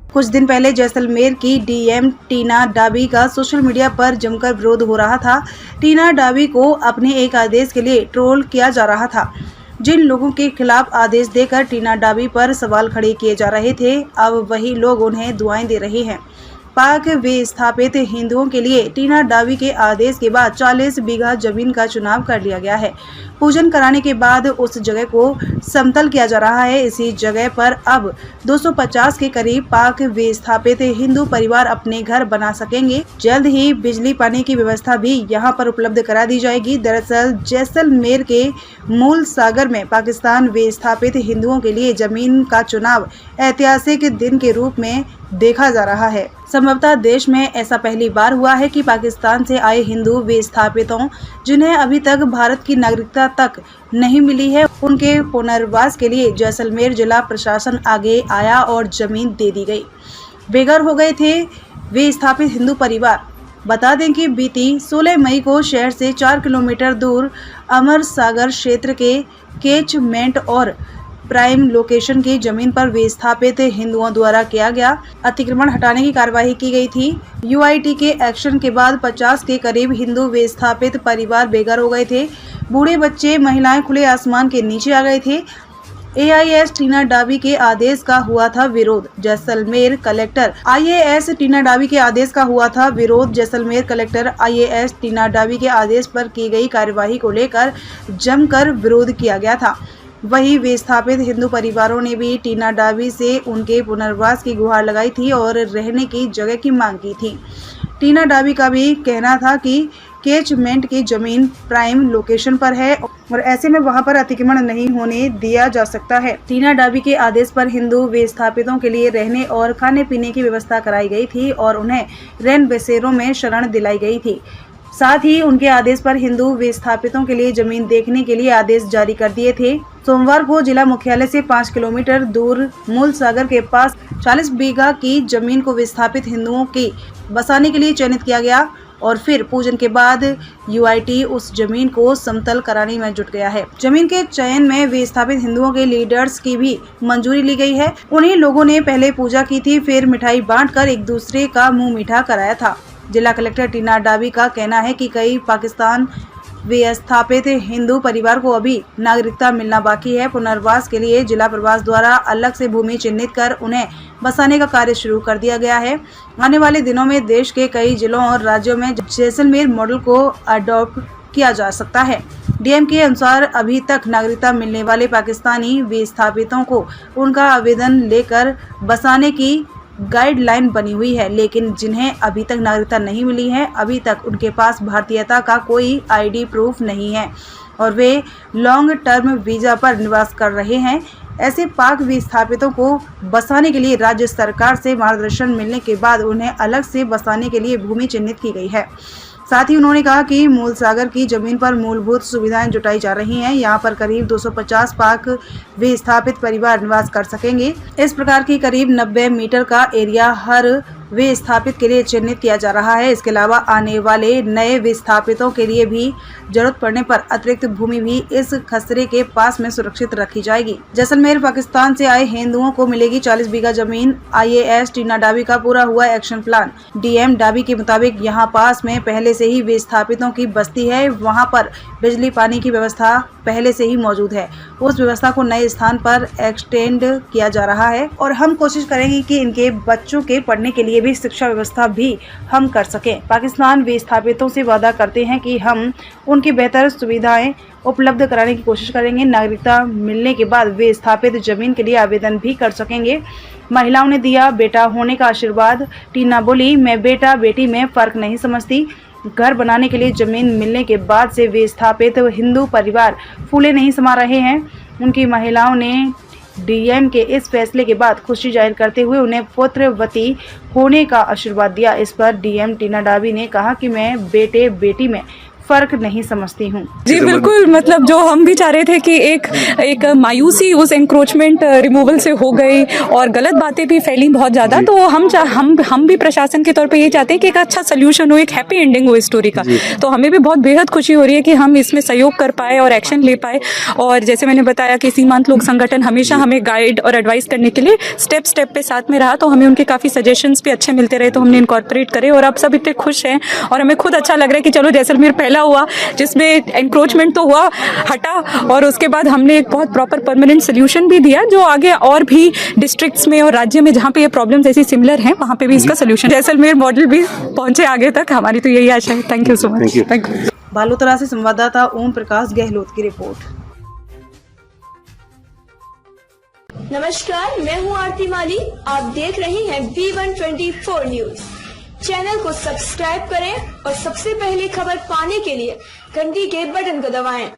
कुछ दिन पहले जैसलमेर की डीएम टीना डाबी का सोशल मीडिया पर जमकर विरोध हो रहा था। टीना डाबी को अपने एक आदेश के लिए ट्रोल किया जा रहा था। जिन लोगों के खिलाफ आदेश देकर टीना डाबी पर सवाल खड़े किए जा रहे थे, अब वही लोग उन्हें दुआएं दे रहे हैं। पाक विस्थापित हिंदुओं के लिए टीना डाबी के आदेश के बाद 40 बीघा जमीन का चुनाव कर लिया गया है। पूजन कराने के बाद उस जगह को समतल किया जा रहा है। इसी जगह पर अब 250 के करीब पाक विस्थापित हिंदू परिवार अपने घर बना सकेंगे। जल्द ही बिजली पानी की व्यवस्था भी यहां पर उपलब्ध करा दी जाएगी। दरअसल जैसलमेर के मूल सागर में पाकिस्तान विस्थापित हिंदुओं के लिए जमीन का चुनाव ऐतिहासिक दिन के रूप में देखा जा रहा है। संभवतः देश में ऐसा पहली बार हुआ है कि पाकिस्तान से आए हिंदू विस्थापितों, जिन्हें अभी तक भारत की नागरिकता तक नहीं मिली है, उनके पुनर्वास के लिए जैसलमेर जिला प्रशासन आगे आया और जमीन दे दी गई। बेघर हो गए थे विस्थापित हिंदू परिवार। बता दें कि बीती 16 मई को शहर से 4 किलोमीटर दूर अमर सागर क्षेत्र के कैचमेंट और प्राइम लोकेशन की जमीन पर विस्थापित हिंदुओं द्वारा किया गया अतिक्रमण हटाने की कार्रवाई की गई थी। यूआईटी के एक्शन के बाद 50 के करीब हिंदू विस्थापित परिवार बेघर हो गए थे। बूढ़े बच्चे, महिलाएं खुले आसमान के नीचे आ गए थे। एआईएस टीना डाबी के आदेश का हुआ था विरोध। जैसलमेर कलेक्टर आईएएस टीना डाबी के आदेश का हुआ था विरोध। जैसलमेर कलेक्टर आईएएस टीना डाबी के आदेश पर की गई कार्यवाही को लेकर जमकर विरोध किया गया था। वहीं विस्थापित हिंदू परिवारों ने भी टीना डाबी से उनके पुनर्वास की गुहार लगाई थी और रहने की जगह की मांग की थी। टीना डाबी का भी कहना था कि कैचमेंट की जमीन प्राइम लोकेशन पर है और ऐसे में वहां पर अतिक्रमण नहीं होने दिया जा सकता है। टीना डाबी के आदेश पर हिंदू विस्थापितों के लिए रहने और खाने पीने की व्यवस्था कराई गई थी और उन्हें रैन बसेरों में शरण दिलाई गई थी। साथ ही उनके आदेश पर हिंदू विस्थापितों के लिए जमीन देखने के लिए आदेश जारी कर दिए थे। सोमवार को जिला मुख्यालय से 5 किलोमीटर दूर मूल सागर के पास 40 बीघा की जमीन को विस्थापित हिंदुओं की बसाने के लिए चयनित किया गया और फिर पूजन के बाद यूआईटी उस जमीन को समतल कराने में जुट गया है। जमीन के चयन में विस्थापित हिंदुओं के लीडर्स की भी मंजूरी ली गई है। उन्हीं लोगों ने पहले पूजा की थी, फिर मिठाई बांटकर एक दूसरे का मुंह मीठा कराया था। जिला कलेक्टर टीना डाबी का कहना है कि कई पाकिस्तान विस्थापित हिंदू परिवार को अभी नागरिकता मिलना बाकी है। पुनर्वास के लिए जिला प्रवास द्वारा अलग से भूमि चिन्हित कर उन्हें बसाने का कार्य शुरू कर दिया गया है। आने वाले दिनों में देश के कई जिलों और राज्यों में जैसलमेर मॉडल को अडॉप्ट किया जा सकता है। डीएम के अनुसार अभी तक नागरिकता मिलने वाले पाकिस्तानी विस्थापितों को उनका आवेदन लेकर बसाने की गाइडलाइन बनी हुई है, लेकिन जिन्हें अभी तक नागरिकता नहीं मिली है, अभी तक उनके पास भारतीयता का कोई आईडी प्रूफ नहीं है और वे लॉन्ग टर्म वीजा पर निवास कर रहे हैं। ऐसे पाक विस्थापितों को बसाने के लिए राज्य सरकार से मार्गदर्शन मिलने के बाद उन्हें अलग से बसाने के लिए भूमि चिन्हित की गई है। साथ ही उन्होंने कहा कि मूल सागर की जमीन पर मूलभूत सुविधाएं जुटाई जा रही हैं। यहाँ पर करीब 250 पाक विस्थापित परिवार निवास कर सकेंगे। इस प्रकार की करीब 90 मीटर का एरिया हर विस्थापित के लिए चिन्हित किया जा रहा है। इसके अलावा आने वाले नए विस्थापितों के लिए भी जरूरत पड़ने पर अतिरिक्त भूमि भी इस खसरे के पास में सुरक्षित रखी जाएगी। जैसलमेर पाकिस्तान से आए हिंदुओं को मिलेगी 40 बीघा जमीन। आईएएस टीना डाबी का पूरा हुआ एक्शन प्लान। डीएम डाबी के मुताबिक यहाँ पास में पहले से ही विस्थापितों की बस्ती है। वहाँ पर बिजली पानी की व्यवस्था पहले से ही मौजूद है। उस व्यवस्था को नए स्थान पर एक्सटेंड किया जा रहा है और हम कोशिश करेंगे कि इनके बच्चों के पढ़ने के लिए भी शिक्षा व्यवस्था भी हम कर सकें। पाकिस्तान विस्थापितों से वादा करते हैं कि हम उनकी बेहतर सुविधाएं उपलब्ध कराने की कोशिश करेंगे। नागरिकता मिलने के बाद विस्थापित जमीन के लिए आवेदन भी कर सकेंगे। महिलाओं ने दिया बेटा होने का आशीर्वाद। टीना बोली, मैं बेटा बेटी में फर्क नहीं समझती। घर बनाने के लिए जमीन मिलने के बाद से विस्थापित हिंदू परिवार फूले नहीं समा रहे हैं। उनकी महिलाओं ने डीएम के इस फैसले के बाद खुशी जाहिर करते हुए उन्हें पुत्रवती होने का आशीर्वाद दिया। इस पर डीएम टीना डाबी ने कहा कि मैं बेटे बेटी में फर्क नहीं समझती हूँ। जी बिल्कुल, मतलब जो हम भी चाह रहे थे कि एक मायूसी उस एंक्रोचमेंट रिमूवल से हो गई और गलत बातें भी फैली बहुत ज़्यादा, तो हम भी प्रशासन के तौर पे ये चाहते हैं कि एक अच्छा सोल्यूशन हो, एक हैप्पी एंडिंग हो इस स्टोरी का। तो हमें भी बहुत बेहद खुशी हो रही है कि हम इसमें सहयोग कर पाए और एक्शन ले पाए। और जैसे मैंने बताया कि सीमांत लोक संगठन हमेशा हमें गाइड और एडवाइस करने के लिए स्टेप पे साथ में रहा, तो हमें उनके काफ़ी सजेशंस भी अच्छे मिलते रहे, तो हमने इनकॉर्पोरेट करे और अब सब इतने खुश हैं और हमें खुद अच्छा लग रहा है कि चलो जैसलमेर पहला हुआ जिसमें एंक्रोचमेंट तो हुआ, हटा, और उसके बाद हमने एक बहुत प्रॉपर परमानेंट सोल्यूशन भी दिया, जो आगे और भी डिस्ट्रिक्ट्स में और राज्य में जहाँ पे ये प्रॉब्लम्स ऐसी सिमिलर हैं वहाँ पे भी इसका सोल्यूशन, जैसलमेर मॉडल भी पहुंचे आगे तक। हमारी तो यही आशा है। Thank you so much. Thank you. Balotra से संवाददाता ओम प्रकाश गहलोत की रिपोर्ट। नमस्कार, मैं हूं आरती माली। आप देख रहे हैं V124 न्यूज। चैनल को सब्सक्राइब करें और सबसे पहले खबर पाने के लिए घंटी के बटन को दबाएं।